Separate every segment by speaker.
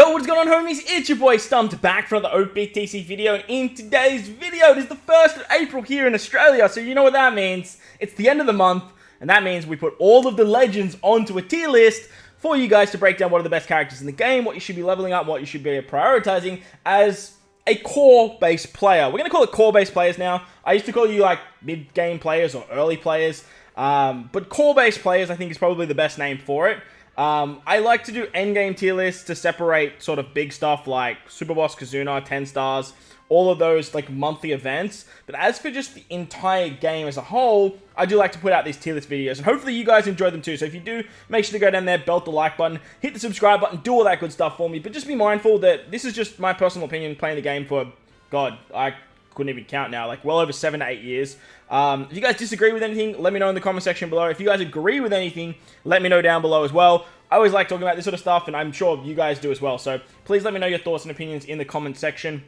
Speaker 1: Yo, what's going on, homies? It's your boy StumpD back for another OPTC video, and in today's video, it is the 1st of April here in Australia, so you know what that means. It's the end of the month, and that means we put all of the legends onto a tier list for you guys to break down what are the best characters in the game, what you should be leveling up, what you should be prioritizing as a core-based player. We're going to call it core-based players now. I used to call you like mid-game players or early players, but core-based players I think is probably the best name for it. I like to do endgame tier lists to separate sort of big stuff like Super Boss Kazuna, 10 stars, all of those like monthly events. But as for just the entire game as a whole, I do like to put out these tier list videos, and hopefully you guys enjoy them too. So if you do, make sure to go down there, belt the like button, hit the subscribe button, do all that good stuff for me. But just be mindful that this is just my personal opinion playing the game for, God, I couldn't even count now, like well over 7 to 8 years. If you guys disagree with anything, let me know in the comment section below. If you guys agree with anything, let me know down below as well. I always like talking about this sort of stuff, and I'm sure you guys do as well. So please let me know your thoughts and opinions in the comment section.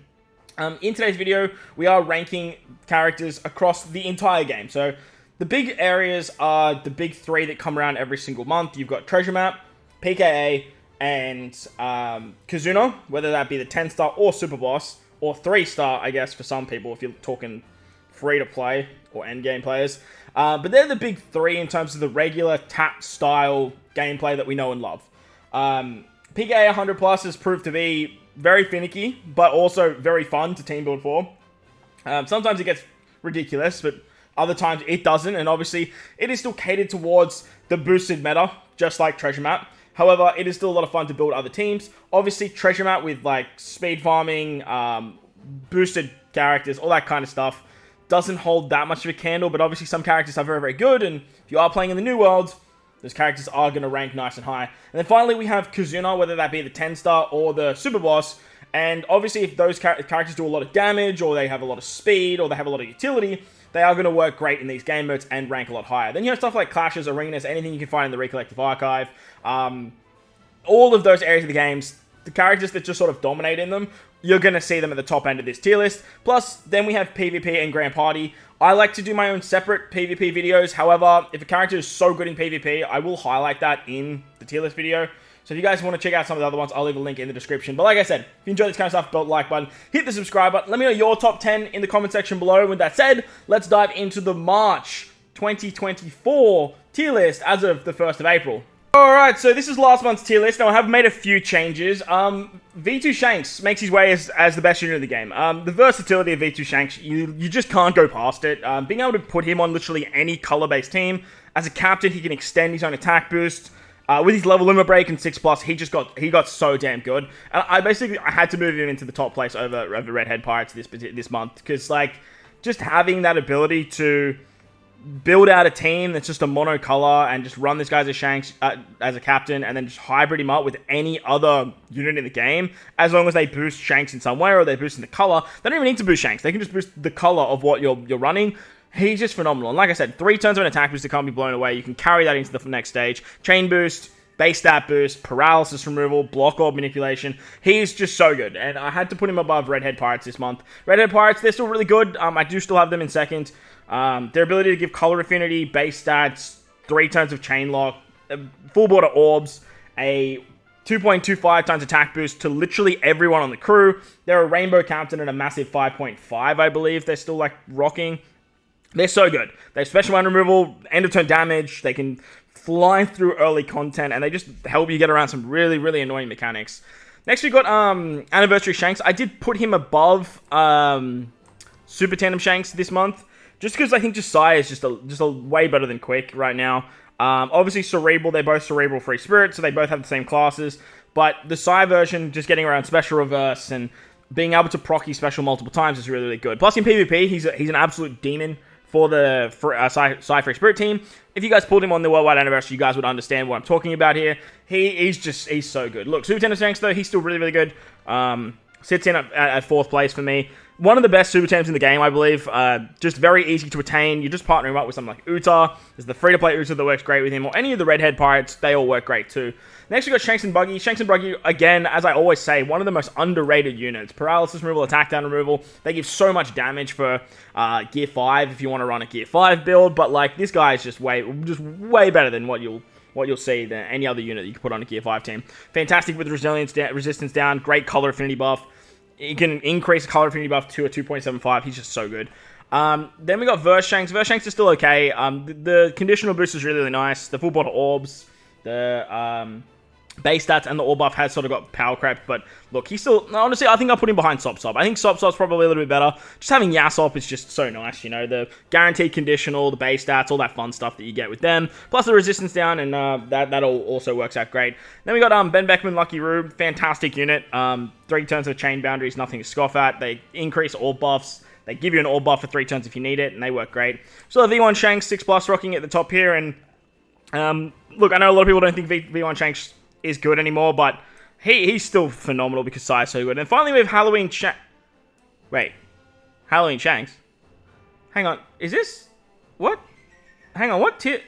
Speaker 1: In today's video, we are ranking characters across the entire game. So the big areas are the big three that come around every single month. You've got Treasure Map, PKA, and Kazuna, whether that be the 10-star or Super Boss, or 3-star, I guess, for some people, if you're talking free-to-play or endgame players. But they're the big three in terms of the regular tap-style gameplay that we know and love. PKA 100 Plus has proved to be very finicky, but also very fun to team build for. Sometimes it gets ridiculous, but other times it doesn't, and obviously it is still catered towards the boosted meta, just like Treasure Map. However, it is still a lot of fun to build other teams. Obviously, Treasure Map with like speed farming, boosted characters, all that kind of stuff, doesn't hold that much of a candle, but obviously some characters are very, very good, and if you are playing in the New World, those characters are going to rank nice and high. And then finally, we have Kazuna, whether that be the 10-star or the Super Boss, and obviously if those characters do a lot of damage, or they have a lot of speed, or they have a lot of utility, they are going to work great in these game modes and rank a lot higher. Then you have stuff like clashes, arenas, anything you can find in the Recollective Archive. All of those areas of the games, the characters that just sort of dominate in them, you're going to see them at the top end of this tier list. Plus, then we have PvP and Grand Party. I like to do my own separate PvP videos. However, if a character is so good in PvP, I will highlight that in the tier list video. So if you guys want to check out some of the other ones, I'll leave a link in the description. But like I said, if you enjoy this kind of stuff, belt the like button, hit the subscribe button. Let me know your top 10 in the comment section below. With that said, let's dive into the March 2024 tier list as of the 1st of April. Alright, so this is last month's tier list. Now, I have made a few changes. V2 Shanks makes his way as the best unit of the game. The versatility of V2 Shanks, you just can't go past it. Being able to put him on literally any color-based team. As a captain, he can extend his own attack boost. With his level limit break and 6+, he got so damn good. And I had to move him into the top place over Redhead Pirates this month. Because, like, just having that ability to build out a team that's just a mono-color and just run this guy as a Shanks as a captain, and then just hybrid him up with any other unit in the game, as long as they boost Shanks in some way or they boost in the color. They don't even need to boost Shanks. They can just boost the color of what you're running. He's just phenomenal. And like I said, 3 turns of an attack boost that can't be blown away. You can carry that into the next stage. Chain boost, base stat boost, paralysis removal, block orb manipulation. He's just so good. And I had to put him above Redhead Pirates this month. Redhead Pirates, they're still really good. I do still have them in second. Their ability to give color affinity, base stats, 3 turns of chain lock, full border orbs, a 2.25 times attack boost to literally everyone on the crew. They're a rainbow captain and a massive 5.5, I believe. They're still like rocking. They're so good. They have special mind removal, end of turn damage. They can fly through early content, and they just help you get around some really, really annoying mechanics. Next, we got Anniversary Shanks. I did put him above Super Tandem Shanks this month, just because I think Josiah is just a way better than Quick right now. Obviously, Cerebral, they're both Cerebral Free Spirit, so they both have the same classes. But the Sai version, just getting around Special Reverse and being able to proc his special multiple times is really, really good. Plus, in PvP, he's an absolute demon for the Sai Free Spirit team. If you guys pulled him on the Worldwide Anniversary, you guys would understand what I'm talking about here. He's so good. Look, Super Tandem Shanks, though, he's still really, really good. Sits in at 4th place for me. One of the best super teams in the game, I believe. Just very easy to attain. You just partner him up with something like Uta. There's the free-to-play Uta that works great with him, or any of the Redhead Pirates. They all work great too. Next, we got Shanks and Buggy. Shanks and Buggy, again, as I always say, one of the most underrated units. Paralysis removal, attack down removal. They give so much damage for Gear 5 if you want to run a Gear 5 build. But like, this guy is just way better than what you'll what you'll see than any other unit that you can put on a Gear 5 team. Fantastic with resistance down, great color affinity buff. You can increase the color affinity buff to a 2.75. He's just so good. Then we got Vershanks. Vershanks is still okay. The conditional boost is really, really nice. The full bottle orbs, the base stats, and the orb buff has sort of got power crept. But look, he's still... Honestly, I think I'll put him behind Sop Sop. I think Sop Sop's probably a little bit better. Just having Yasop is just so nice, you know. The guaranteed conditional, the base stats, all that fun stuff that you get with them. Plus the resistance down, and that all also works out great. Then we got Ben Beckman, Lucky Rube. Fantastic unit. 3 turns of chain boundaries, nothing to scoff at. They increase orb buffs. They give you an orb buff for 3 turns if you need it, and they work great. So the V1 Shanks, 6+ rocking at the top here, and look, I know a lot of people don't think V1 Shanks is good anymore, but he's still phenomenal because Sai is so good. And finally we have Halloween Halloween Shanks? Hang on, is this... What? Hang on, what tier...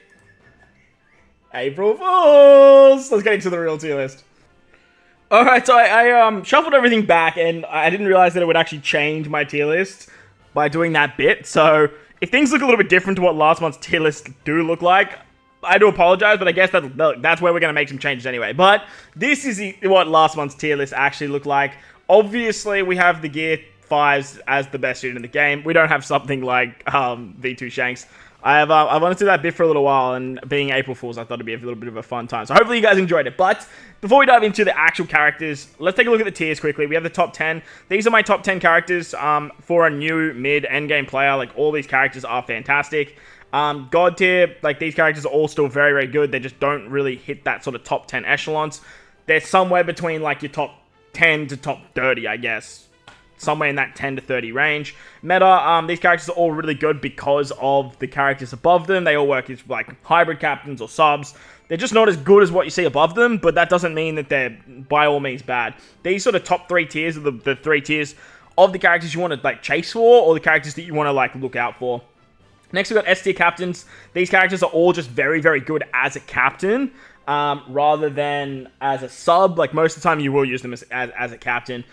Speaker 1: April Fools! Let's get into the real tier list. Alright, so I shuffled everything back, and I didn't realize that it would actually change my tier list by doing that bit. So if things look a little bit different to what last month's tier list do look like, I do apologize, but I guess that's where we're going to make some changes anyway. But this is what last month's tier list actually looked like. Obviously, we have the Gear 5s as the best unit in the game. We don't have something like V2 Shanks. I wanted to do that bit for a little while, and being April Fools, I thought it'd be a little bit of a fun time. So hopefully you guys enjoyed it. But before we dive into the actual characters, let's take a look at the tiers quickly. We have the top 10. These are my top 10 characters for a new mid endgame player. Like, all these characters are fantastic. God tier, like, these characters are all still very, very good. They just don't really hit that sort of top 10 echelons. They're somewhere between, like, your top 10 to top 30, I guess. Somewhere in that 10 to 30 range. Meta, these characters are all really good because of the characters above them. They all work as, like, hybrid captains or subs. They're just not as good as what you see above them, but that doesn't mean that they're, by all means, bad. These sort of top 3 tiers are the 3 tiers of the characters you want to, like, chase for, or the characters that you want to, like, look out for. Next, we've got S tier captains. These characters are all just very, very good as a captain, rather than as a sub. Like, most of the time, you will use them as a captain.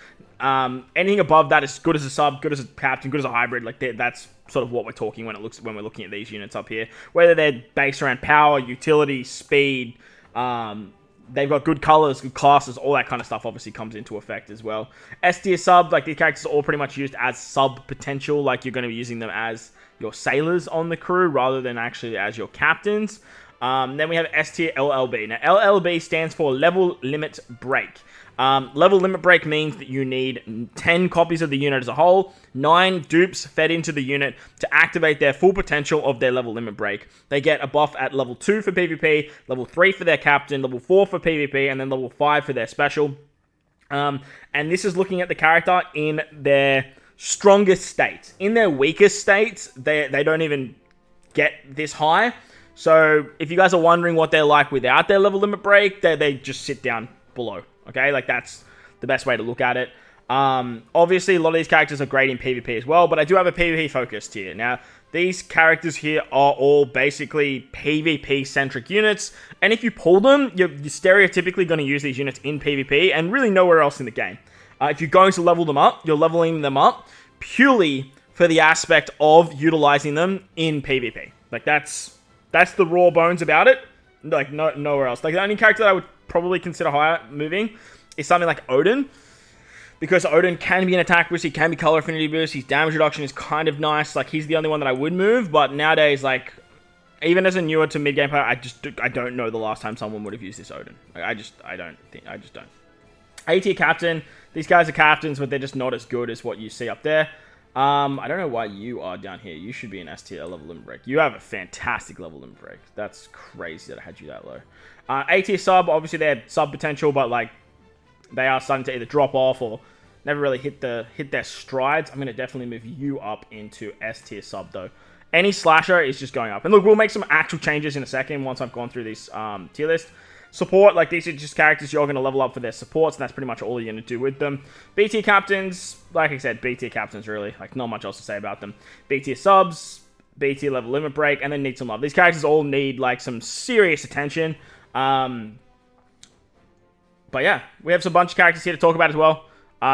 Speaker 1: Anything above that is good as a sub, good as a captain, good as a hybrid. Like, that's sort of what we're talking when we're looking at these units up here. Whether they're based around power, utility, speed, they've got good colors, good classes, all that kind of stuff obviously comes into effect as well. S tier sub, like, these characters are all pretty much used as sub potential. Like, you're going to be using them as your sailors on the crew rather than actually as your captains. Then we have S tier LLB. Now, LLB stands for Level Limit Break. Level Limit Break means that you need 10 copies of the unit as a whole, 9 dupes fed into the unit to activate their full potential of their Level Limit Break. They get a buff at level 2 for PvP, level 3 for their captain, level 4 for PvP, and then level 5 for their special. And this is looking at the character in their strongest state. In their weakest states, they don't even get this high. So if you guys are wondering what they're like without their Level Limit Break, they just sit down below. Okay, like, that's the best way to look at it. Obviously, a lot of these characters are great in PvP as well, but I do have a PvP focused here. Now, these characters here are all basically PvP-centric units, and if you pull them, you're stereotypically going to use these units in PvP and really nowhere else in the game. If you're going to level them up, you're leveling them up purely for the aspect of utilizing them in PvP. Like, that's the raw bones about it. Like, nowhere else. Like, the only character that I would probably consider higher moving is something like Odin, because Odin can be an attack boost, he can be color affinity boost, his damage reduction is kind of nice. Like, he's the only one that I would move, but nowadays, like, even as a newer to mid-game player, I don't know the last time someone would have used this Odin. Like, I just don't. A tier captain, these guys are captains, but they're just not as good as what you see up there. I don't know why you are down here. You should be an S tier level limit break. You have a fantastic level limit break. That's crazy that I had you that low. A tier sub, obviously they're sub potential, but, like, they are starting to either drop off or never really hit their strides. I'm going to definitely move you up into S tier sub though. Any slasher is just going up. And look, we'll make some actual changes in a second once I've gone through this tier list. Support, like, these are just characters you're going to level up for their supports, and that's pretty much all you're going to do with them. B tier captains, like I said, B tier captains really, like, not much else to say about them. B tier subs, B tier level limit break, and then need some love. These characters all need, like, some serious attention. But yeah, we have some bunch of characters here to talk about as well.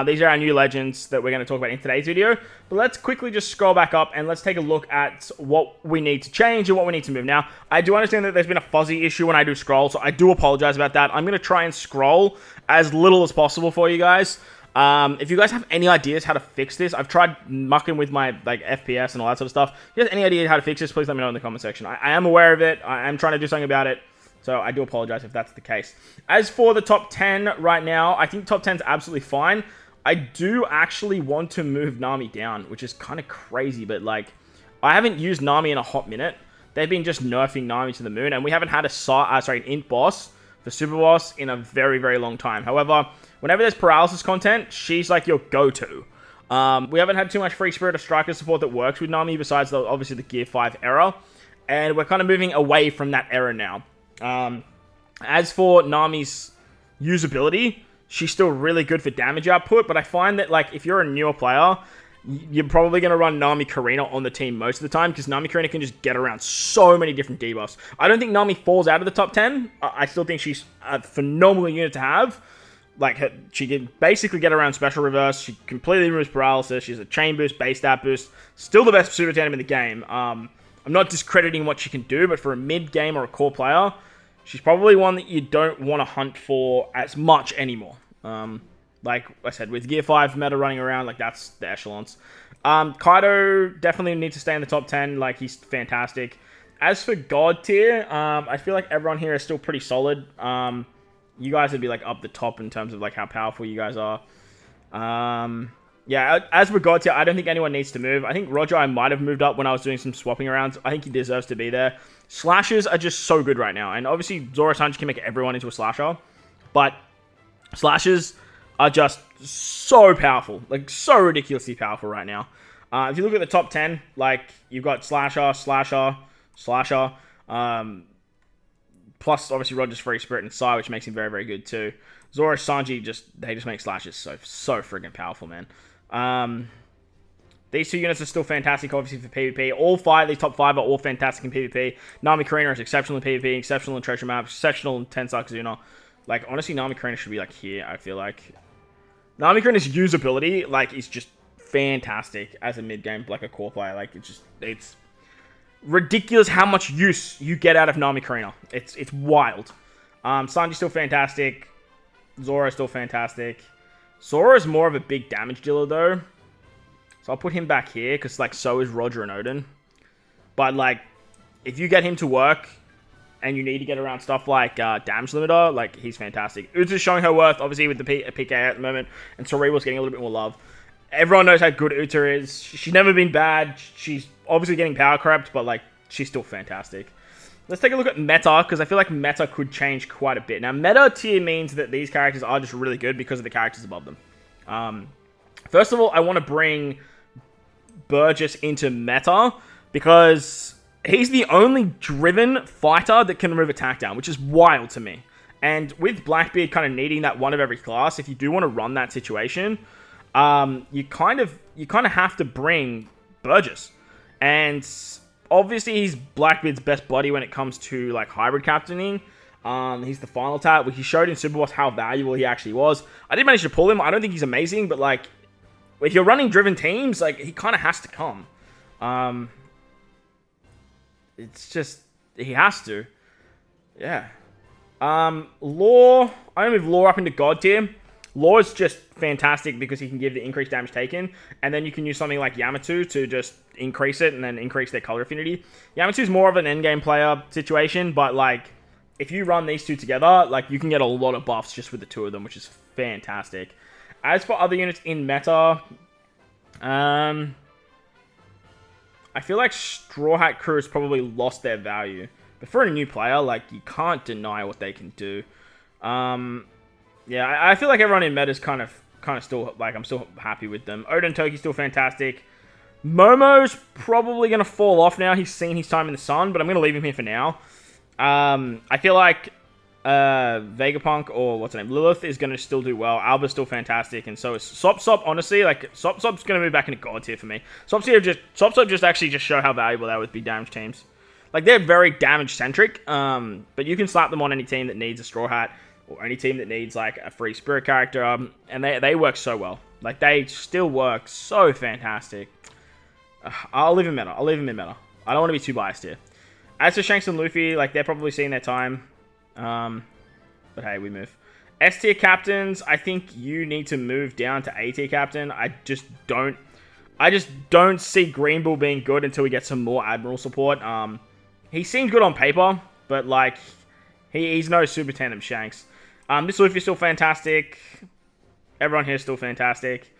Speaker 1: These are our new legends that we're going to talk about in today's video. But let's quickly just scroll back up and let's take a look at what we need to change and what we need to move. Now, I do understand that there's been a fuzzy issue when I do scroll, so I do apologize about that. I'm going to try and scroll as little as possible for you guys. If you guys have any ideas how to fix this, I've tried mucking with my FPS and all that sort of stuff. If you have any idea how to fix this, please let me know in the comment section. I am aware of it. I am trying to do something about it. So I do apologize if that's the case. As for the top 10 right now, I think top 10 is absolutely fine. I do actually want to move Nami down, which is kind of crazy, but like, I haven't used Nami in a hot minute. They've been just nerfing Nami to the moon, and we haven't had an int boss for Super Boss in a very, very long time. However, whenever there's paralysis content, she's like your go-to. We haven't had too much free spirit or striker support that works with Nami, besides obviously the Gear 5 era, and we're kind of moving away from that era now. As for Nami's usability, she's still really good for damage output, but I find that like if you're a newer player, you're probably going to run Nami Karina on the team most of the time, because Nami Karina can just get around so many different debuffs. I don't think Nami falls out of the top 10. I still think she's a phenomenal unit to have. Like, she can basically get around special reverse. She completely removes paralysis. She's a chain boost, base stat boost. Still the best super tandem in the game. I'm not discrediting what she can do, but for a mid-game or a core player, she's probably one that you don't want to hunt for as much anymore. Like I said, with Gear 5 meta running around, like, that's the echelons. Kaido definitely needs to stay in the top 10. Like, he's fantastic. As for God tier, I feel like everyone here is still pretty solid. You guys would be, like, up the top in terms of, like, how powerful you guys are. Yeah, as for God tier, I don't think anyone needs to move. I think Roger, I might have moved up when I was doing some swapping around. I think he deserves to be there. Slashers are just so good right now. And obviously, Zoro Sanji can make everyone into a slasher. But slashers are just so powerful. Like, so ridiculously powerful right now. If you look at the top 10, like, you've got Slasher, Slasher, Slasher. Plus, obviously, Roger's Free Spirit and Sai, which makes him very, very good, too. Zoro, Sanji, they just make slashers so friggin' powerful, man. These two units are still fantastic, obviously, for PvP. All five, these top 5 are all fantastic in PvP. Nami Karina is exceptional in PvP, exceptional in Treasure Map, exceptional in Tensakazuna. Like, honestly, Nami Karina should be, like, here, I feel like. Nami Karina's usability, like, is just fantastic as a mid-game, like, a core player. Like, it's ridiculous how much use you get out of Nami Karina. It's wild. Sanji's still fantastic. Zoro's still fantastic. Zoro's more of a big damage dealer, though. So I'll put him back here, because, like, so is Roger and Odin. But, like, if you get him to work, and you need to get around stuff like damage limiter, like, he's fantastic. Utsu's showing her worth, obviously, with the PK at the moment, and Cerebral's getting a little bit more love. Everyone knows how good Utsu is. She's never been bad. She's obviously getting power crept, but, like, she's still fantastic. Let's take a look at meta, because I feel like meta could change quite a bit. Now, meta tier means that these characters are just really good because of the characters above them. First of all, I want to bring Burgess into meta, because he's the only driven fighter that can remove attack down, which is wild to me. And with Blackbeard kind of needing that one of every class, if you do want to run that situation, you kind of have to bring Burgess. And obviously, he's Blackbeard's best buddy when it comes to, like, hybrid captaining. He's the final tap, which he showed in Super Boss how valuable he actually was. I did manage to pull him. I don't think he's amazing, but, like, if you're running driven teams, like, he kind of has to come. It's just, he has to. Yeah. Law, I move Law up into God tier. Law is just fantastic because he can give the increased damage taken, and then you can use something like Yamato to just increase it and then increase their color affinity. Yamato's more of an endgame player situation, but, like, if you run these two together, like, you can get a lot of buffs just with the two of them, which is fantastic. As for other units in meta, I feel like Straw Hat Crew has probably lost their value. But for a new player, like, you can't deny what they can do. Yeah, I feel like everyone in meta is kind of still, like, I'm still happy with them. Odin Toki's still fantastic. Momo's probably going to fall off now. He's seen his time in the sun, but I'm going to leave him here for now. I feel like Vegapunk, or what's her name, Lilith, is going to still do well. Alba's still fantastic, and so is Sop Sop. Honestly, like, Sop Sop's going to move back into God tier for me. Sop Sop just actually just show how valuable they are with big damage teams. Like, they're very damage centric, but you can slap them on any team that needs a Straw Hat. or any team that needs like a free spirit character, and they work so well. Like they still work so fantastic. I'll leave him meta. I'll leave him in meta. I don't want to be too biased here. As for Shanks and Luffy, like they're probably seeing their time. But hey, we move. S tier captains, I think you need to move down to A tier captain. I just don't see Green Bull being good until we get some more Admiral support. He seems good on paper, but like he's no Super Tandem Shanks. This Luffy is still fantastic. Everyone here is still fantastic.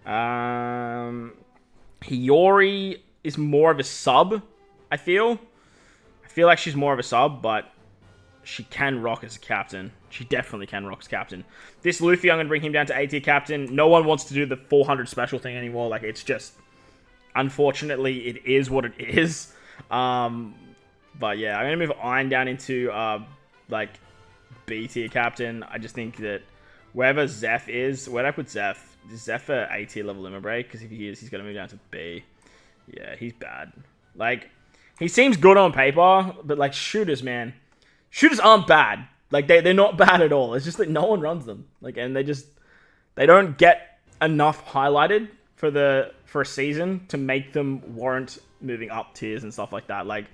Speaker 1: Hiyori is more of a sub, I feel. I feel like she's more of a sub, but she can rock as a captain. She definitely can rock as captain. This Luffy, I'm going to bring him down to A tier captain. No one wants to do the 400 special thing anymore. Like, it's just... Unfortunately, it is what it is. But yeah, I'm going to move Iron down into, like, B tier captain. I just think that wherever Zeph is... Where'd I put Zeph? Is Zeph a A tier level limit break? Because if he is, he's going to move down to B. Yeah, he's bad. Like, he seems good on paper, but, like, shooters, man... Shooters aren't bad. Like, they're not bad at all. It's just that no one runs them. Like, and they don't get enough highlighted for a season to make them warrant moving up tiers and stuff like that. Like,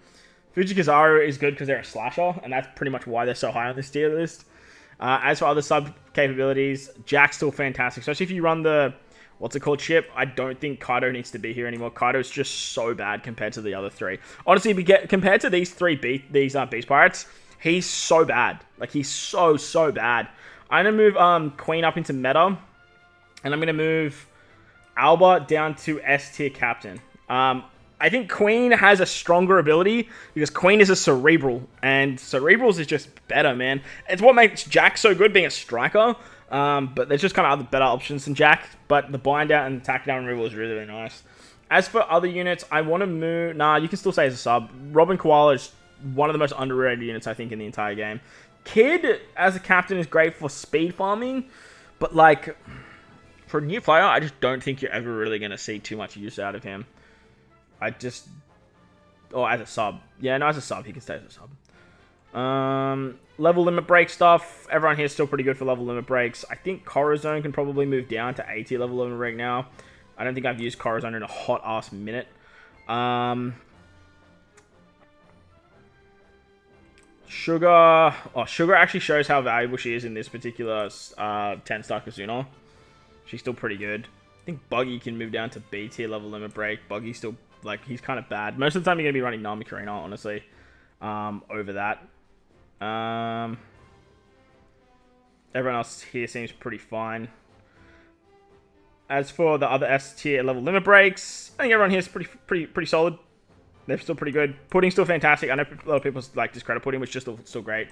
Speaker 1: Fujikazaru is good because they're a slasher, and that's pretty much why they're so high on this tier list. As for other sub capabilities, Jack's still fantastic. Especially if you run the, what's it called, chip. I don't think Kaido needs to be here anymore. Kaido's just so bad compared to the other three. Honestly, compared to these three Beast Pirates, he's so bad. Like, he's so bad. I'm going to move Queen up into meta. And I'm going to move Alba down to S tier captain. I think Queen has a stronger ability because Queen is a cerebral. And cerebrals is just better, man. It's what makes Jack so good, being a striker. But there's just kind of other better options than Jack. But the bind out and attack down removal is really, really nice. As for other units, I want to move... Nah, you can still say as a sub. Robin Koala is one of the most underrated units, I think, in the entire game. Kid, as a captain, is great for speed farming, but, like, for a new player, I just don't think you're ever really going to see too much use out of him. Or as a sub. Yeah, no, as a sub. He can stay as a sub. Level limit break stuff. Everyone here is still pretty good for level limit breaks. I think Corazon can probably move down to 80 level limit break now. I don't think I've used Corazon in a hot-ass minute. Sugar actually shows how valuable she is in this particular 10-star Kazuna. She's still pretty good. I think Buggy can move down to B tier level limit break. Buggy's still, like, he's kind of bad. Most of the time you're going to be running Nami Karina, honestly, over that. Everyone else here seems pretty fine. As for the other S tier level limit breaks, I think everyone here is pretty solid. They're still pretty good. Pudding's still fantastic. I know a lot of people like discredit Pudding, which is still great.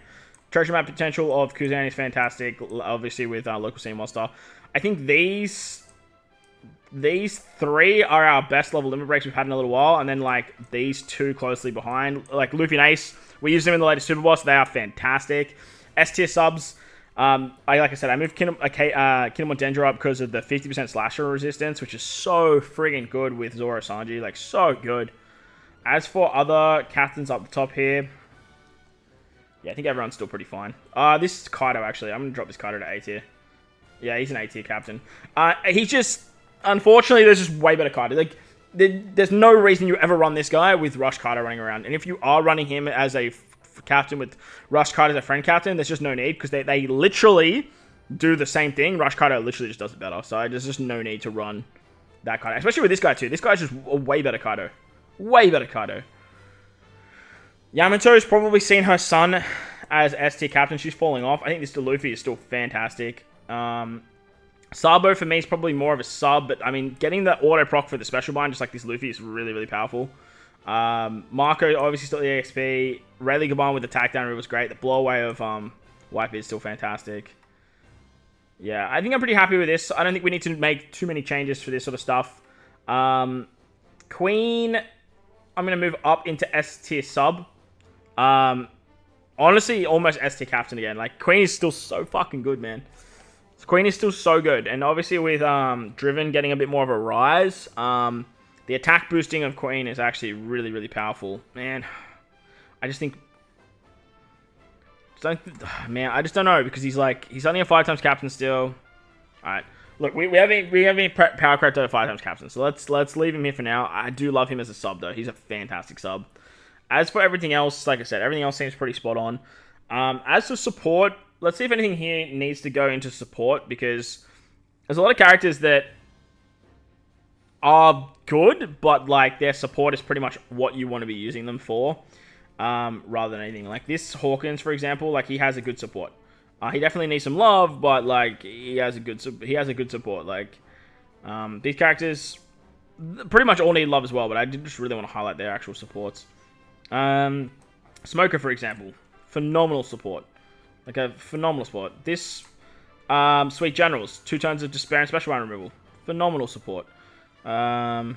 Speaker 1: Treasure map potential of Kuzan is fantastic, obviously with local scene monster. I think these three are our best level limit breaks we've had in a little while, and then like these two closely behind, like Luffy and Ace. We use them in the latest Super Boss. They are fantastic. S tier subs. Like I said, I moved Kinemon Dendro up because of the 50% slasher resistance, which is so friggin' good with Zoro Sanji. Like, so good. As for other captains up the top here, yeah, I think everyone's still pretty fine. This is Kaido, actually. I'm going to drop this Kaido to A tier. Yeah, he's an A tier captain. He's just... Unfortunately, there's just way better Kaido. Like, there's no reason you ever run this guy with Rush Kaido running around. And if you are running him as a captain with Rush Kaido as a friend captain, there's just no need, because they literally do the same thing. Rush Kaido literally just does it better. So there's just no need to run that Kaido. Especially with this guy, too. This guy's just a way better Kaido. Way better Kaido. Yamato's probably seen her son as S tier captain. She's falling off. I think this Luffy is still fantastic. Sabo for me is probably more of a sub, but I mean, getting the auto proc for the special bind, just like this Luffy, is really, really powerful. Marco, obviously still EXP. Rayleigh Gaban with the attack down route was great. The blow away of Wipe is still fantastic. Yeah, I think I'm pretty happy with this. I don't think we need to make too many changes for this sort of stuff. Queen, I'm going to move up into S tier sub. Honestly, almost S tier captain again. Like, Queen is still so fucking good, man. Queen is still so good. And obviously with Driven getting a bit more of a rise, the attack boosting of Queen is actually really, really powerful. Man, I just think... man, I just don't know because he's only a 5 times captain still. All right, look, we haven't power crept over 5 times captain, so let's leave him here for now. I do love him as a sub though. He's a fantastic sub. As for everything else, like I said, everything else seems pretty spot on. As for support, let's see if anything here needs to go into support because there's a lot of characters that are good, but like their support is pretty much what you want to be using them for. Rather than anything. Like this Hawkins, for example, like he has a good support. He definitely needs some love, but like he has a good support. Like these characters pretty much all need love as well, but I did just really want to highlight their actual supports. Smoker, for example, phenomenal support. Like a phenomenal support. This Sweet Generals, 2 turns of despair and special round removal. Phenomenal support. Shirohoshi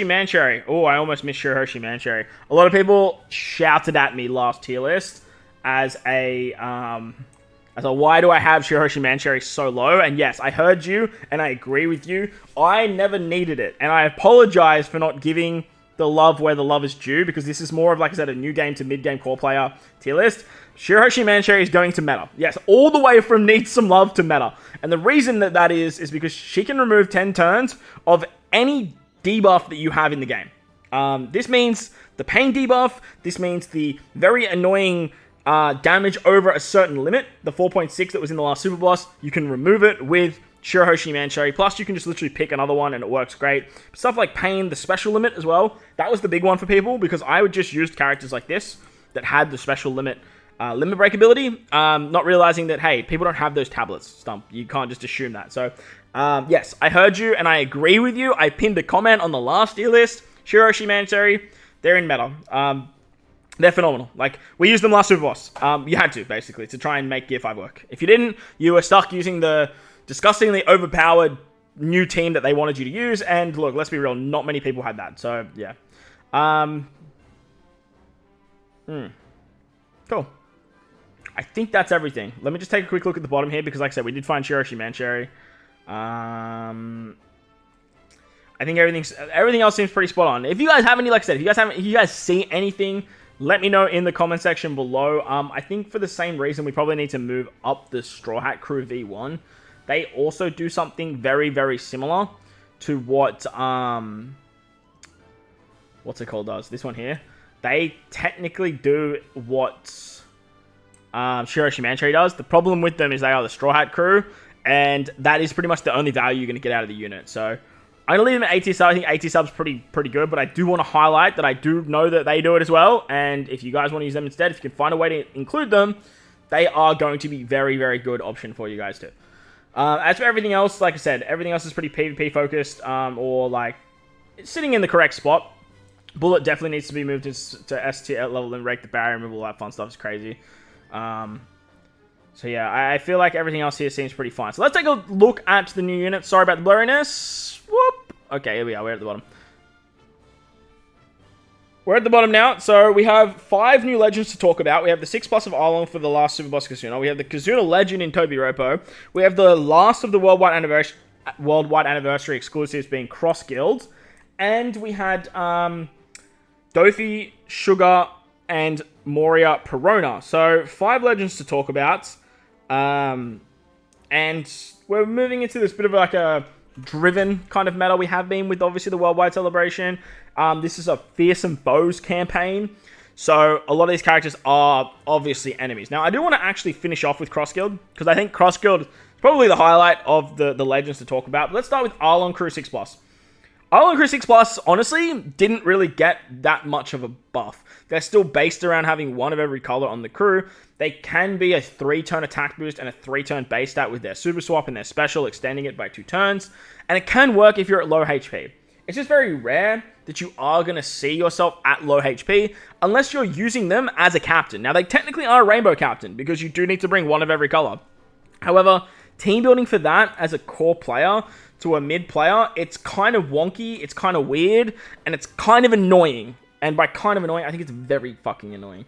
Speaker 1: Mancherry. Oh, I almost missed Shirohoshi Mancherry. A lot of people shouted at me last tier list as a why do I have Shirohoshi Mancherry so low? And yes, I heard you and I agree with you. I never needed it. And I apologize for not giving the love where the love is due because this is more of, like I said, a new game to mid-game core player tier list. Shirohoshi Mancherry is going to meta. Yes, all the way from needs some love to meta. And the reason that is because she can remove 10 turns of any debuff that you have in the game. This means the pain debuff. This means the very annoying damage over a certain limit. The 4.6 that was in the last super boss. You can remove it with Shirohoshi Mancherry. Plus, you can just literally pick another one and it works great. Stuff like pain, the special limit as well. That was the big one for people because I would just use characters like this that had the special limit break ability, not realizing that, hey, people don't have those tablets, Stump. You can't just assume that. So, yes, I heard you, and I agree with you. I pinned a comment on the last tier list. Shirohoshi Mancherry, they're in meta. They're phenomenal. Like, we used them last Super Boss. You had to, basically, to try and make Gear 5 work. If you didn't, you were stuck using the disgustingly overpowered new team that they wanted you to use, and look, let's be real, not many people had that. So, yeah. Cool. I think that's everything. Let me just take a quick look at the bottom here because, like I said, we did find Shirohoshi Mancherry. I think everything else seems pretty spot on. If you guys have any, like I said, if you guys see anything, let me know in the comment section below. I think for the same reason, we probably need to move up the Straw Hat Crew V1. They also do something very, very similar to what what's it called does. This one here. They technically do what Shirohoshi Mancherry does. The problem with them is they are the Straw Hat Crew, and that is pretty much the only value you're going to get out of the unit. So I'm going to leave them at 80 sub. I think 80 sub's pretty good, but I do want to highlight that I do know that they do it as well, and if you guys want to use them instead, if you can find a way to include them, they are going to be very, very good option for you guys too. As for everything else, like I said, everything else is pretty PvP focused, or like sitting in the correct spot. Bullet definitely needs to be moved to S tier level and rake the barrier and all that fun stuff is crazy. So yeah, I feel like everything else here seems pretty fine. So let's take a look at the new unit. Sorry about the blurriness. Whoop. Okay, here we are. We're at the bottom. We're at the bottom now. So we have 5 new legends to talk about. We have the 6+ of Arlong for the last Super Boss Kazuna. We have the Kazuna Legend in Tobi Roppo. We have the last of the Worldwide Anniversary exclusives being Cross Guild. And we had Dofi, Sugar, and Moria Perona. So 5 legends to talk about. And we're moving into this bit of like a driven kind of meta we have been with obviously the Worldwide Celebration. This is a Fearsome Foes campaign. So a lot of these characters are obviously enemies. Now I do want to actually finish off with Cross Guild because I think Cross Guild is probably the highlight of the legends to talk about. But let's start with Arlong Crew 6+. Arlong Crew 6+, honestly, didn't really get that much of a buff. They're still based around having one of every color on the crew. They can be a 3-turn attack boost and a 3-turn base stat with their super swap and their special, extending it by 2 turns. And it can work if you're at low HP. It's just very rare that you are going to see yourself at low HP unless you're using them as a captain. Now, they technically are a rainbow captain because you do need to bring one of every color. However, team building for that as a core player to a mid player, it's kind of wonky, it's kind of weird, and it's kind of annoying. And by kind of annoying, I think it's very fucking annoying.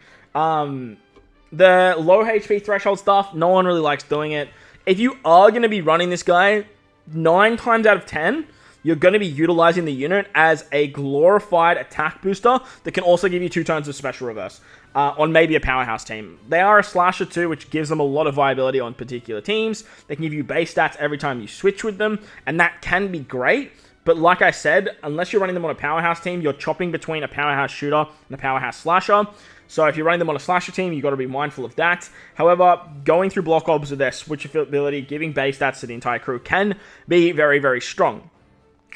Speaker 1: The low HP threshold stuff, no one really likes doing it. If you are going to be running this guy, 9 times out of 10, you're going to be utilizing the unit as a glorified attack booster that can also give you 2 turns of special reverse on maybe a powerhouse team. They are a slasher too, which gives them a lot of viability on particular teams. They can give you base stats every time you switch with them, and that can be great. But like I said, unless you're running them on a powerhouse team, you're chopping between a powerhouse shooter and a powerhouse slasher. So if you're running them on a slasher team, you've got to be mindful of that. However, going through block obs with their switch ability, giving base stats to the entire crew can be very, very strong.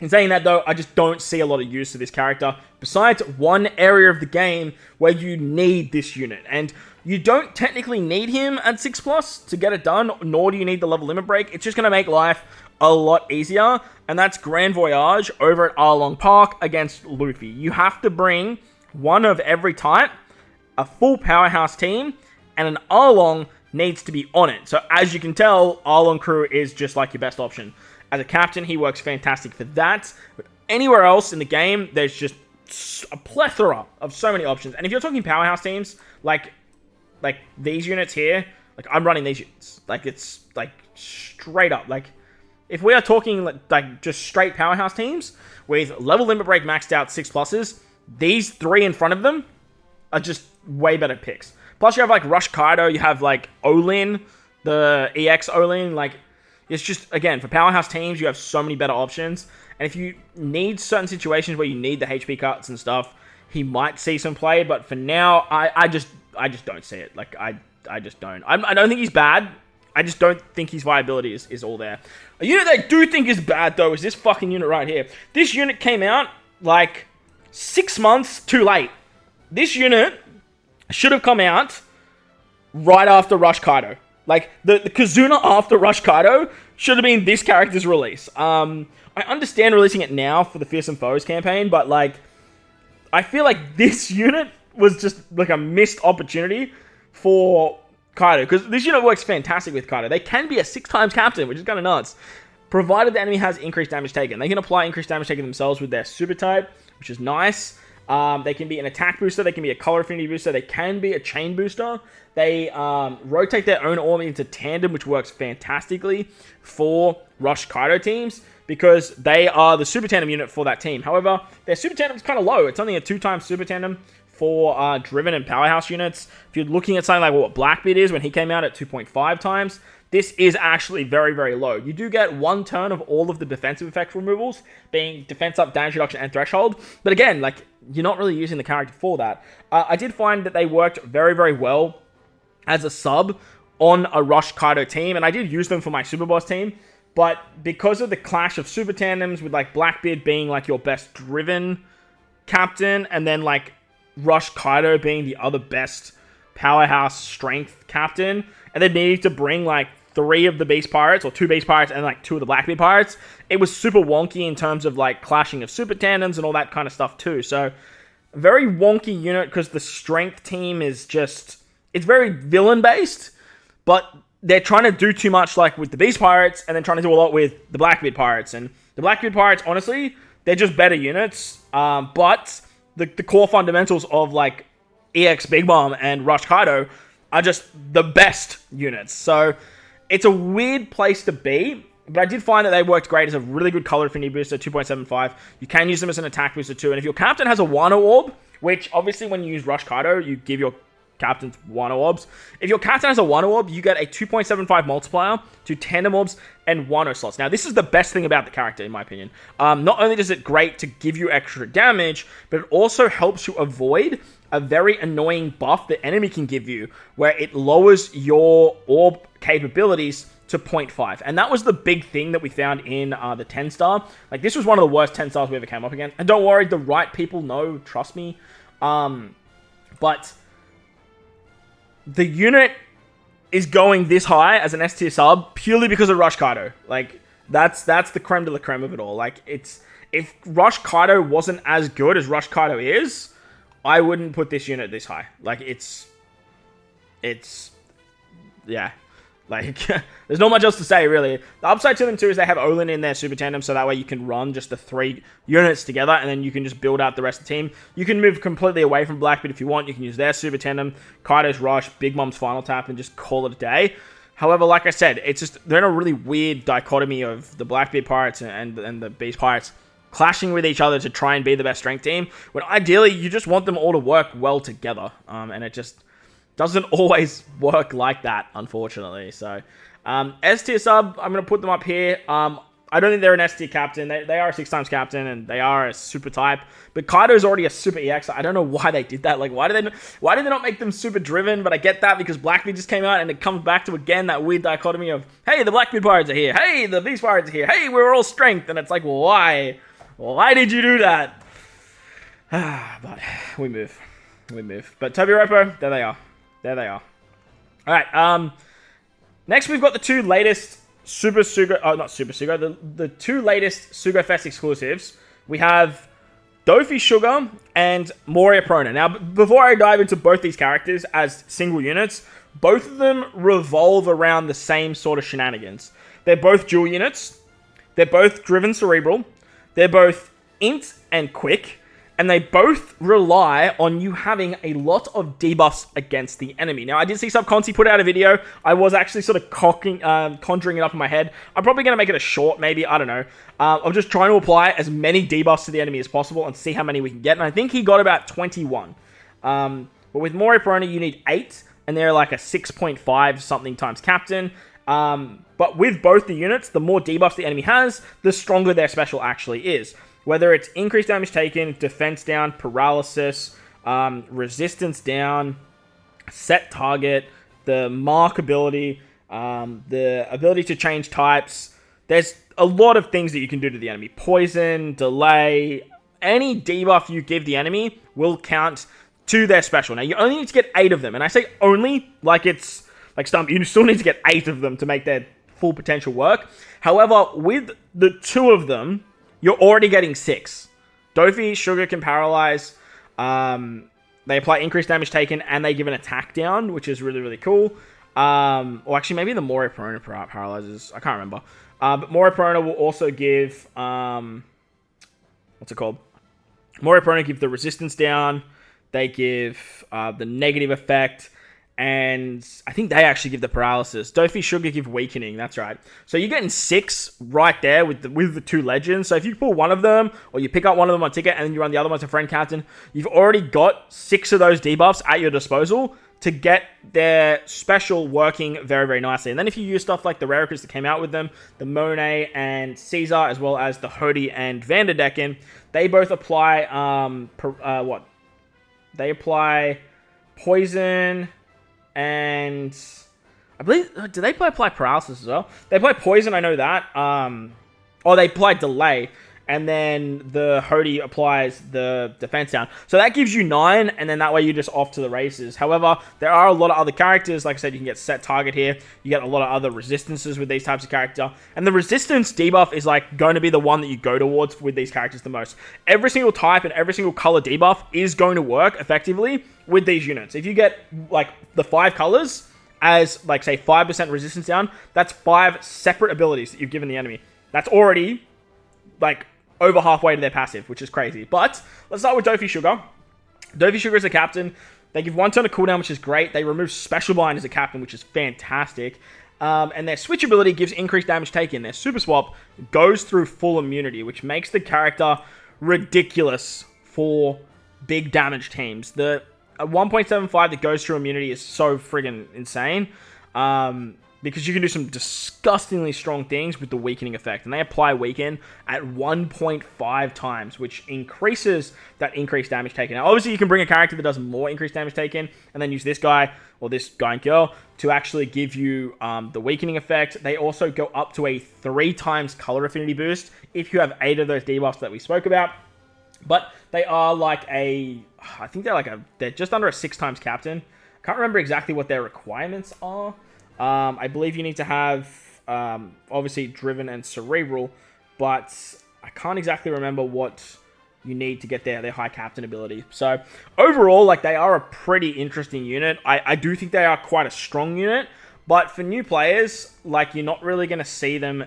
Speaker 1: In saying that though, I just don't see a lot of use to this character, besides one area of the game where you need this unit. And you don't technically need him at 6+ to get it done, nor do you need the level limit break. It's just going to make life a lot easier, and that's Grand Voyage over at Arlong Park against Luffy. You have to bring one of every type, a full powerhouse team, and an Arlong needs to be on it. So as you can tell, Arlong crew is just like your best option. As a captain, he works fantastic for that, but anywhere else in the game, there's just a plethora of so many options. And if you're talking powerhouse teams, like these units here, like I'm running these units. Like it's like straight up, like if we are talking like just straight powerhouse teams with level limit break maxed out 6+, these 3 in front of them are just way better picks. Plus you have like Rush Kaido, you have like Olin, the EX Olin, like it's just, again, for powerhouse teams, you have so many better options. And if you need certain situations where you need the HP cuts and stuff, he might see some play. But for now, I just don't see it. Like, I just don't. I don't think he's bad. I just don't think his viability is all there. A unit that I do think is bad, though, is this fucking unit right here. This unit came out, like, 6 months too late. This unit should have come out right after Rush Kaido. Like, the Kazuna after Rush Kaido should have been this character's release. I understand releasing it now for the Fearsome Foes campaign, but, like, I feel like this unit was just, like, a missed opportunity for Kaido. Because this unit works fantastic with Kaido. They can be a 6x captain, which is kind of nuts. Provided the enemy has increased damage taken. They can apply increased damage taken themselves with their super type, which is nice. They can be an attack booster. They can be a color affinity booster. They can be a chain booster. They rotate their own army into tandem, which works fantastically for Rush Kaido teams because they are the super tandem unit for that team. However, their super tandem is kind of low. It's only a 2x super tandem for driven and powerhouse units. If you're looking at something like what Blackbeard is when he came out at 2.5 times, this is actually very, very low. You do get 1 turn of all of the defensive effect removals, being defense up, damage reduction, and threshold. But again, like, you're not really using the character for that. I did find that they worked very, very well as a sub on a Rush Kaido team, and I did use them for my Super Boss team. But because of the clash of super tandems with like Blackbeard being like your best driven captain, and then like Rush Kaido being the other best powerhouse strength captain, and then needing to bring like 3 of the Beast Pirates, or 2 Beast Pirates, and like 2 of the Blackbeard Pirates, it was super wonky in terms of like clashing of super tandems and all that kind of stuff too. So, a very wonky unit because the strength team is just, it's very villain based, but they're trying to do too much like with the Beast Pirates, and then trying to do a lot with the Blackbeard Pirates. And the Blackbeard Pirates, honestly, they're just better units, but the core fundamentals of like EX Big Baam and Rush Kaido are just the best units. So, it's a weird place to be, but I did find that they worked great as a really good color affinity booster, 2.75. You can use them as an attack booster too, and if your captain has a Wano Orb, which obviously when you use Rush Kaido, you give your captain's Wano Orbs. If your captain has a Wano Orb, you get a 2.75 multiplier to Tandem Orbs and Wano slots. Now, this is the best thing about the character, in my opinion. Not only does it great to give you extra damage, but it also helps you avoid a very annoying buff the enemy can give you, where it lowers your orb capabilities to 0.5. And that was the big thing that we found in the 10-star. Like, this was one of the worst 10 stars we ever came up against. And don't worry, the right people know, trust me. But the unit is going this high as an S tier sub purely because of Rush Kaido. Like, that's the creme de la creme of it all. Like, if Rush Kaido wasn't as good as Rush Kaido is, I wouldn't put this unit this high. Like, it's yeah. Like, there's not much else to say, really. The upside to them, too, is they have Olin in their super tandem, so that way you can run just the 3 units together, and then you can just build out the rest of the team. You can move completely away from Blackbeard if you want. You can use their super tandem, Kaido's Rush, Big Mom's Final Tap, and just call it a day. However, like I said, it's just they're in a really weird dichotomy of the Blackbeard Pirates and the Beast Pirates clashing with each other to try and be the best strength team, when ideally you just want them all to work well together, and it just doesn't always work like that, unfortunately. So, S tier sub, I'm going to put them up here. I don't think they're an S tier captain. They are a 6 times captain, and they are a super type. But Kaido's already a super EX. I don't know why they did that. Like, why did they not make them super driven? But I get that because Blackbeard just came out, and it comes back to, again, that weird dichotomy of, hey, the Blackbeard Pirates are here. Hey, the Beast Pirates are here. Hey, we're all strength. And it's like, why? Why did you do that? But we move. But Toby Ropo, there they are. All right. Next, we've got the two latest the two latest Sugo Fest exclusives. We have Dofi Sugar and Moria Prona. Now, before I dive into both these characters as single units, both of them revolve around the same sort of shenanigans. They're both dual units. They're both driven cerebral. They're both int and quick. And they both rely on you having a lot of debuffs against the enemy. Now, I did see Subconsi put out a video. I was actually sort of conjuring it up in my head. I'm probably going to make it a short, maybe. I don't know. I'm just trying to apply as many debuffs to the enemy as possible and see how many we can get. And I think he got about 21. But with Moria Prona, you need 8. And they're like a 6.5 something times captain. But with both the units, the more debuffs the enemy has, the stronger their special actually is. Whether it's increased damage taken, defense down, paralysis, resistance down, set target, the mark ability, the ability to change types. There's a lot of things that you can do to the enemy. Poison, delay, any debuff you give the enemy will count to their special. Now, you only need to get 8 of them. And I say only like it's like Stump. You still need to get 8 of them to make their full potential work. However, with the 2 of them, you're already getting 6. Dofi, Sugar can paralyze. They apply increased damage taken, and they give an attack down, which is really, really cool. Or actually, maybe the Moria Prona paralyzes. I can't remember. But Moria Prona will also give... what's it called? Moria Prona give the resistance down. They give the negative effect. And I think they actually give the paralysis. Dofi Sugar give weakening. That's right. So you're getting 6 right there with the 2 legends. So if you pull one of them, or you pick up one of them on ticket, and then you run the other one to friend captain, you've already got 6 of those debuffs at your disposal to get their special working very, very nicely. And then if you use stuff like the Raricus that came out with them, the Monet and Caesar, as well as the Hody and Vanderdecken, they both apply They apply poison. And I believe, do they apply paralysis as well? They apply poison, I know that. Or they apply delay. And then the Hody applies the defense down. So that gives you 9, and then that way you're just off to the races. However, there are a lot of other characters. Like I said, you can get set target here. You get a lot of other resistances with these types of character. And the resistance debuff is like going to be the one that you go towards with these characters the most. Every single type and every single color debuff is going to work effectively with these units. If you get like the 5 colors as like say 5% resistance down, that's 5 separate abilities that you've given the enemy. That's already like over halfway to their passive, which is crazy. But let's start with Dofi Sugar. Dofi Sugar is a captain. They give 1 turn of cooldown, which is great. They remove Special Bind as a captain, which is fantastic. And their switch ability gives increased damage taken. Their super swap goes through full immunity, which makes the character ridiculous for big damage teams. The 1.75 that goes through immunity is so friggin' insane. Because you can do some disgustingly strong things with the weakening effect. And they apply weaken at 1.5 times, which increases that increased damage taken. Now, obviously, you can bring a character that does more increased damage taken, and then use this guy, or this guy and girl, to actually give you the weakening effect. They also go up to a 3 times color affinity boost if you have 8 of those debuffs that we spoke about. But they are like I think they're just under a 6 times captain. Can't remember exactly what their requirements are. I believe you need to have, obviously, driven and cerebral, but I can't exactly remember what you need to get their high captain ability. So, overall, like, they are a pretty interesting unit. I do think they are quite a strong unit, but for new players, like, you're not really going to see them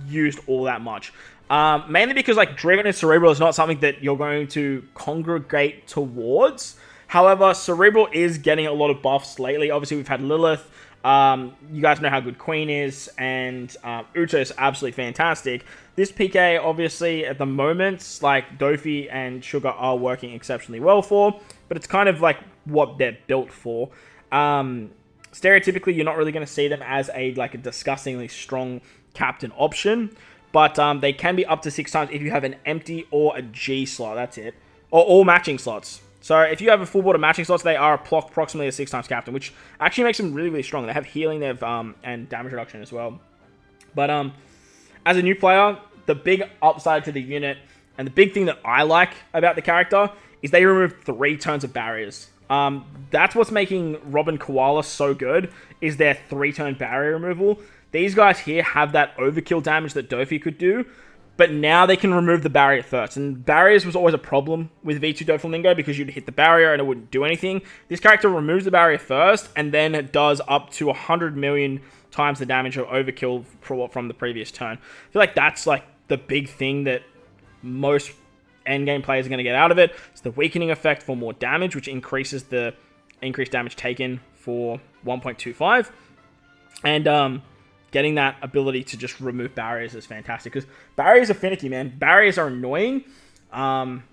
Speaker 1: used all that much. Mainly because, like, driven and cerebral is not something that you're going to congregate towards. However, cerebral is getting a lot of buffs lately. Obviously, we've had Lilith. You guys know how good Queen is, and Uta is absolutely fantastic. This PK, obviously, at the moment, like, Dofi and Sugar are working exceptionally well for, but it's kind of like what they're built for. Stereotypically, you're not really going to see them as a disgustingly strong captain option, but they can be up to 6 times if you have an empty or a G slot. That's it. Or all matching slots. So if you have a full board of matching slots, they are approximately a 6 times captain, which actually makes them really, really strong. They have healing, they have and damage reduction as well. But as a new player, the big upside to the unit, and the big thing that I like about the character, is they remove 3 turns of barriers. That's what's making Robin Koala so good, is their 3-turn barrier removal. These guys here have that overkill damage that Dofi could do, but now they can remove the barrier first. And barriers was always a problem with V2 Doflamingo because you'd hit the barrier and it wouldn't do anything. This character removes the barrier first, and then it does up to 100 million times the damage of overkill from the previous turn. I feel like that's like the big thing that most endgame players are going to get out of it. It's the weakening effect for more damage, which increases the increased damage taken for 1.25. And getting that ability to just remove barriers is fantastic, because barriers are finicky, man. Barriers are annoying. I'm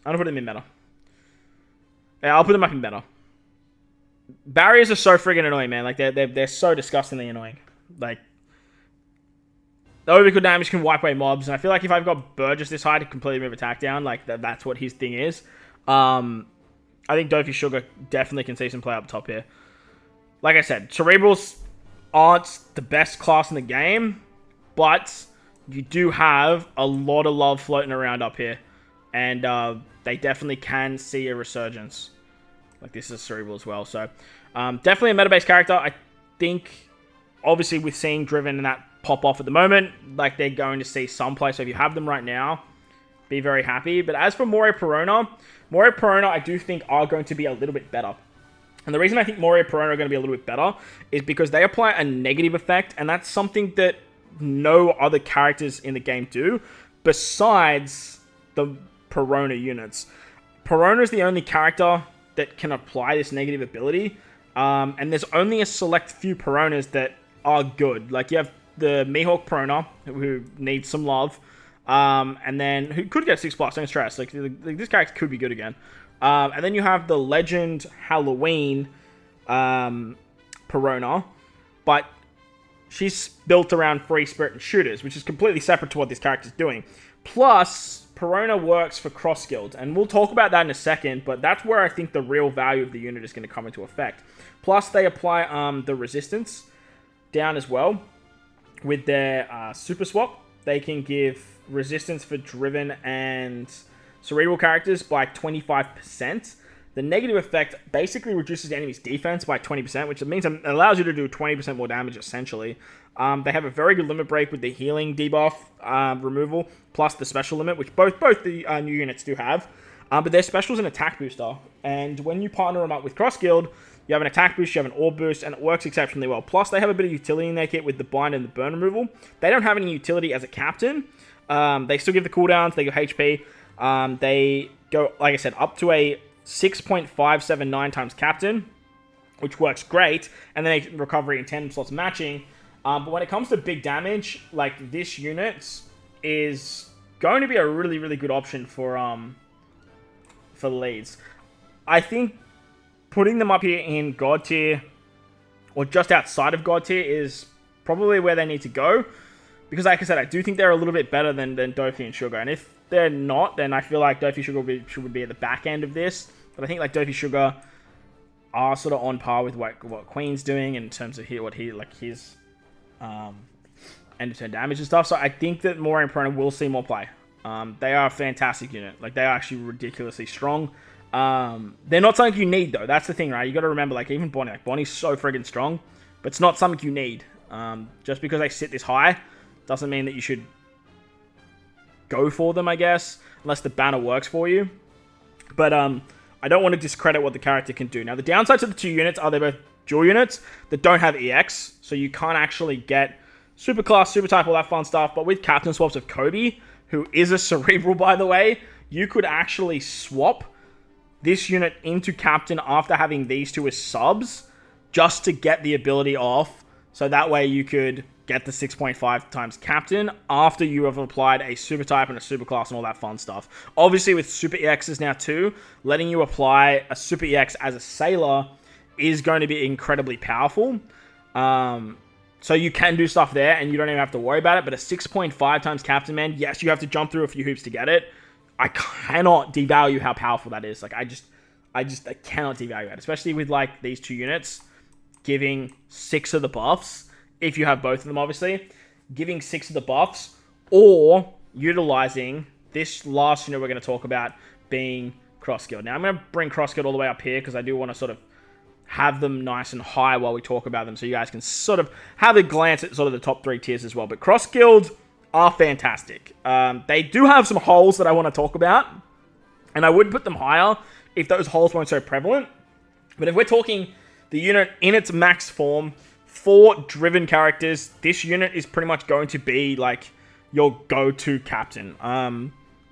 Speaker 1: going to put them in meta. Yeah, I'll put them up in meta. Barriers are so friggin' annoying, man. Like, they're so disgustingly annoying. Like, the overkill damage can wipe away mobs, and I feel like if I've got Burgess this high to completely move attack down, like, that's what his thing is. I think Dofi Sugar definitely can see some play up top here. Like I said, Cerebrals aren't the best class in the game, but you do have a lot of love floating around up here, and they definitely can see a resurgence. Like, this is Cerebral as well, so definitely a meta-based character. I think, obviously, with seeing Driven and that pop off at the moment, like, they're going to see some play, so if you have them right now, be very happy. But as for Moria Perona, I do think are going to be a little bit better. And the reason I think Moria Perona are going to be a little bit better is because they apply a negative effect, and that's something that no other characters in the game do, besides the Perona units. Perona is the only character that can apply this negative ability, and there's only a select few Peronas that are good. Like, you have the Mihawk Perona, who needs some love, and then who could get 6+, don't stress. Like, this character could be good again. And then you have the Legend Halloween Perona, but she's built around Free Spirit and Shooters, which is completely separate to what this character's doing. Plus, Perona works for Cross Guild, and we'll talk about that in a second, but that's where I think the real value of the unit is going to come into effect. Plus, they apply the resistance down as well with their Super Swap. They can give resistance for Driven and Cerebral characters by 25%. The negative effect basically reduces the enemy's defense by 20%, which means it allows you to do 20% more damage, essentially. They have a very good limit break with the healing debuff removal, plus the special limit, which both the new units do have. But their special is an attack booster, and when you partner them up with Cross Guild, you have an attack boost, you have an orb boost, and it works exceptionally well. Plus, they have a bit of utility in their kit with the bind and the burn removal. They don't have any utility as a captain. They still give the cooldowns, they give HP. They go, like I said, up to a 6.579 times captain, which works great, and then a recovery in 10 slots matching. But when it comes to big damage, like, this unit is going to be a really, really good option for the leads. I think putting them up here in God tier, or just outside of God tier, is probably where they need to go. Because, like I said, I do think they're a little bit better than Dofi and Sugar. And if they're not, then I feel like Dofi Sugar would be at the back end of this. But I think, like, Dofi Sugar are sort of on par with what Queen's doing in terms of his end of turn damage and stuff. So I think that Moria and Perona will see more play. They are a fantastic unit. Like, they are actually ridiculously strong. They're not something you need, though. That's the thing, right? You got to remember, like, even Bonnie. Like, Bonnie's so friggin' strong, but it's not something you need. Just because they sit this high doesn't mean that you should go for them, I guess, unless the banner works for you. But I don't want to discredit what the character can do. Now, the downsides of the two units are they're both dual units that don't have EX, so you can't actually get super class, super type, all that fun stuff. But with captain swaps of Kobe, who is a Cerebral, by the way, you could actually swap this unit into captain after having these two as subs, just to get the ability off, so that way you could get the 6.5 times captain after you have applied a super type and a super class and all that fun stuff. Obviously, with super EXs now too, letting you apply a super EX as a sailor is going to be incredibly powerful. So you can do stuff there, and you don't even have to worry about it. But a 6.5 times captain, man, yes, you have to jump through a few hoops to get it. I cannot devalue how powerful that is. Like, I cannot devalue it, especially with like these two units giving 6 of the buffs. If you have both of them, obviously, giving 6 of the buffs, or utilizing this last unit we're going to talk about being cross skilled. Now I'm going to bring cross skilled all the way up here because I do want to sort of have them nice and high while we talk about them, so you guys can sort of have a glance at sort of the top 3 tiers as well. But cross skilled are fantastic. They do have some holes that I want to talk about, and I would put them higher if those holes weren't so prevalent. But if we're talking the unit in its max form for driven characters, this unit is pretty much going to be like your go-to captain.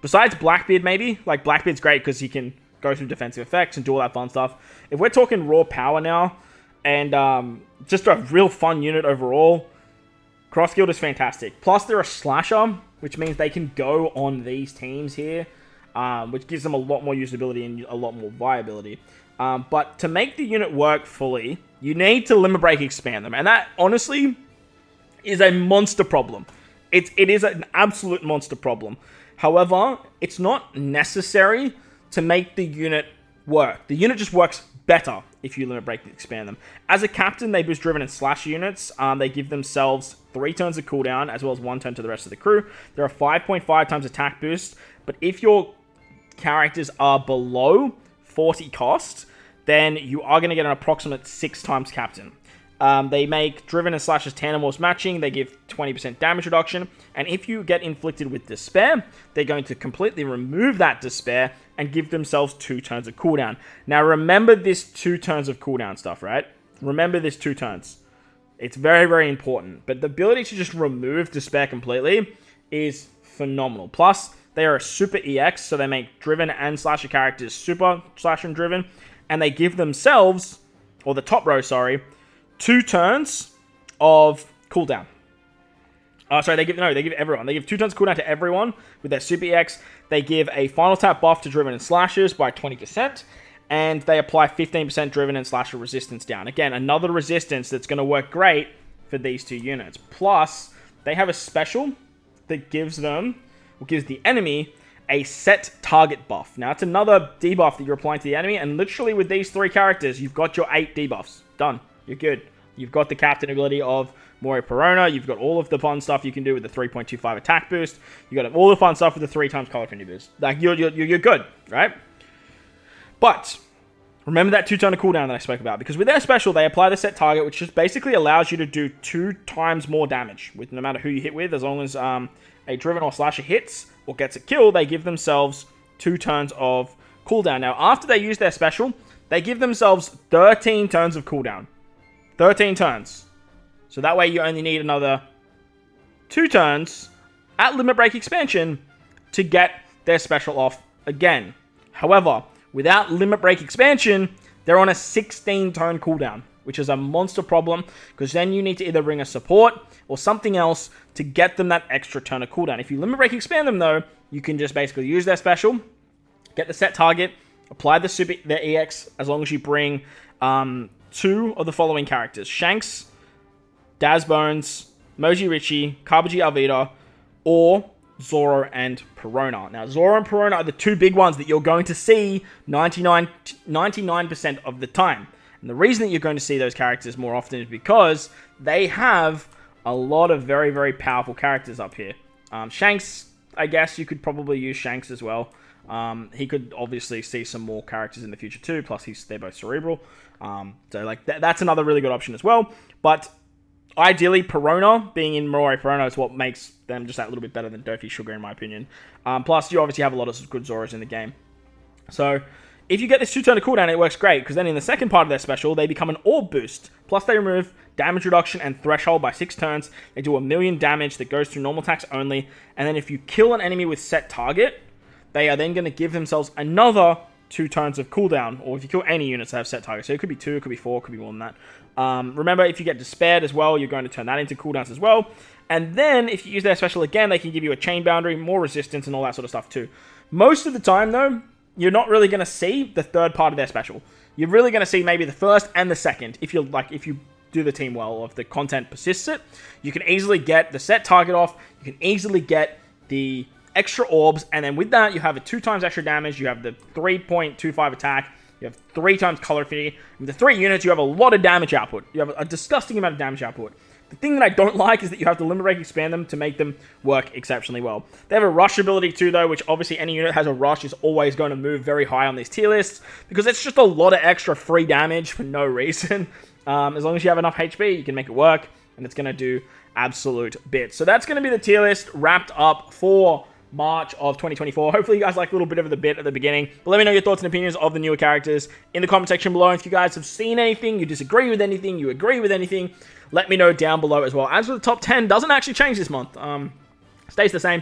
Speaker 1: Besides Blackbeard, maybe. Like, Blackbeard's great because he can go through defensive effects and do all that fun stuff. If we're talking raw power now, and just a real fun unit overall, Cross Guild is fantastic. Plus, they're a slasher, which means they can go on these teams here, which gives them a lot more usability and a lot more viability. But to make the unit work fully, you need to limit break expand them. And that, honestly, is a monster problem. It is an absolute monster problem. However, it's not necessary to make the unit work. The unit just works better if you limit break and expand them. As a captain, they boost driven and slash units. They give themselves 3 turns of cooldown, as well as 1 turn to the rest of the crew. There are 5.5 times attack boost, but if your characters are below 40 cost, then you are going to get an approximate 6 times captain. They make driven and slashes tandem or matching. They give 20% damage reduction. And if you get inflicted with despair, they're going to completely remove that despair and give themselves 2 turns of cooldown. Now remember this 2 turns of cooldown stuff, right? Remember this 2 turns. It's very, very important. But the ability to just remove despair completely is phenomenal. Plus, they are a super EX, so they make driven and slasher characters super slasher and driven. And they give themselves, or the top row, sorry, 2 turns of cooldown. They give everyone. They give 2 turns of cooldown to everyone with their Super EX. They give a final tap buff to Driven and Slashers by 20%. And they apply 15% Driven and Slasher resistance down. Again, another resistance that's going to work great for these 2 units. Plus, they have a special that gives the enemy a set target buff. Now, it's another debuff that you're applying to the enemy. And literally with these 3 characters, you've got your 8 debuffs. Done. You're good. You've got the captain ability of Mori Perona. You've got all of the fun stuff you can do with the 3.25 attack boost. You've got all the fun stuff with the 3 times color affinity boost. Like, you're good, right? But remember that 2 turn of cooldown that I spoke about, because with their special, they apply the set target, which just basically allows you to do 2 times more damage with no matter who you hit with. As long as a driven or slasher hits or gets a kill, they give themselves 2 turns of cooldown. Now, after they use their special, they give themselves 13 turns of cooldown. 13 turns. So that way you only need another 2 turns at Limit Break Expansion to get their special off again. However, without Limit Break Expansion, they're on a 16 turn cooldown, which is a monster problem, because then you need to either bring a support or something else to get them that extra turn of cooldown. If you Limit Break Expand them though, you can just basically use their special, get the set target, apply their EX, as long as you bring 2 of the following characters: Shanks, Dazbones, Moji Richie, Kabuji Alvida, or Zoro and Perona. Now, Zoro and Perona are the 2 big ones that you're going to see 99% of the time. And the reason that you're going to see those characters more often is because they have a lot of very, very powerful characters up here. Shanks, I guess you could probably use Shanks as well. He could obviously see some more characters in the future too, plus they're both cerebral. So like that's another really good option as well. But ideally, Perona, being in Moroi Perona, is what makes them just that little bit better than Dofi Sugar, in my opinion. Plus, you obviously have a lot of good Zoros in the game. So, if you get this 2 turn of cooldown, it works great, because then in the second part of their special, they become an orb boost. Plus, they remove damage reduction and threshold by 6 turns. They do 1,000,000 damage that goes through normal attacks only. And then if you kill an enemy with set target, they are then going to give themselves another 2 turns of cooldown, or if you kill any units that have set targets. So it could be 2, it could be 4, it could be more than that. Remember, if you get despaired as well, you're going to turn that into cooldowns as well. And then, if you use their special again, they can give you a chain boundary, more resistance, and all that sort of stuff too. Most of the time, though, you're not really going to see the third part of their special. You're really going to see maybe the first and the second, if you do the team well, or if the content persists it. You can easily get the set target off, you can easily get the extra orbs, and then with that, you have a 2 times extra damage, you have the 3.25 attack, you have 3 times color affinity. With the 3 units, you have a lot of damage output. You have a disgusting amount of damage output. The thing that I don't like is that you have to limit break expand them to make them work exceptionally well. They have a rush ability too, though, which obviously any unit that has a rush is always going to move very high on these tier lists, because it's just a lot of extra free damage for no reason. As long as you have enough HP, you can make it work, and it's going to do absolute bits. So that's going to be the tier list wrapped up for March of 2024. Hopefully you guys like a little bit of the bit at the beginning. But let me know your thoughts and opinions of the newer characters in the comment section below. If you guys have seen anything, you disagree with anything, you agree with anything, let me know down below as well. As for the top 10, doesn't actually change this month. Stays the same.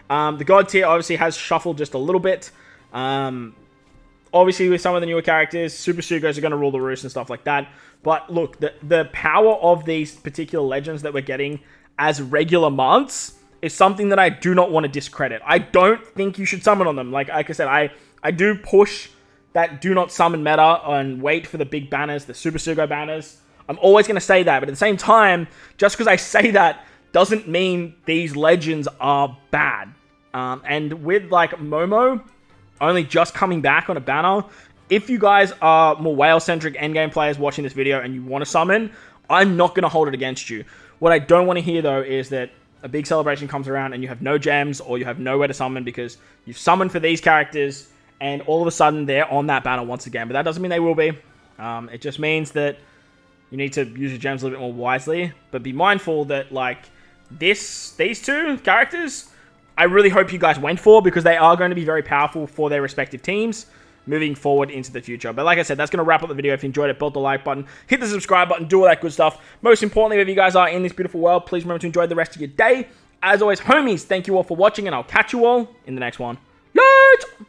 Speaker 1: The God tier obviously has shuffled just a little bit. Obviously with some of the newer characters, Super Sugos are going to rule the roost and stuff like that. But look, the power of these particular legends that we're getting as regular months is something that I do not want to discredit. I don't think you should summon on them. Like I said, I do push that do not summon meta and wait for the big banners, the Super Sugo banners. I'm always going to say that, but at the same time, just because I say that doesn't mean these legends are bad. And with like Momo only just coming back on a banner, if you guys are more whale-centric endgame players watching this video and you want to summon, I'm not going to hold it against you. What I don't want to hear though is that a big celebration comes around and you have no gems or you have nowhere to summon because you've summoned for these characters and all of a sudden they're on that banner once again. But that doesn't mean they will be. It just means that you need to use your gems a little bit more wisely. But be mindful that like these 2 characters, I really hope you guys went for, because they are going to be very powerful for their respective teams moving forward into the future. But like I said, that's going to wrap up the video. If you enjoyed it, build the like button, hit the subscribe button, do all that good stuff. Most importantly, if you guys are in this beautiful world, please remember to enjoy the rest of your day. As always, homies, thank you all for watching, and I'll catch you all in the next one. Later!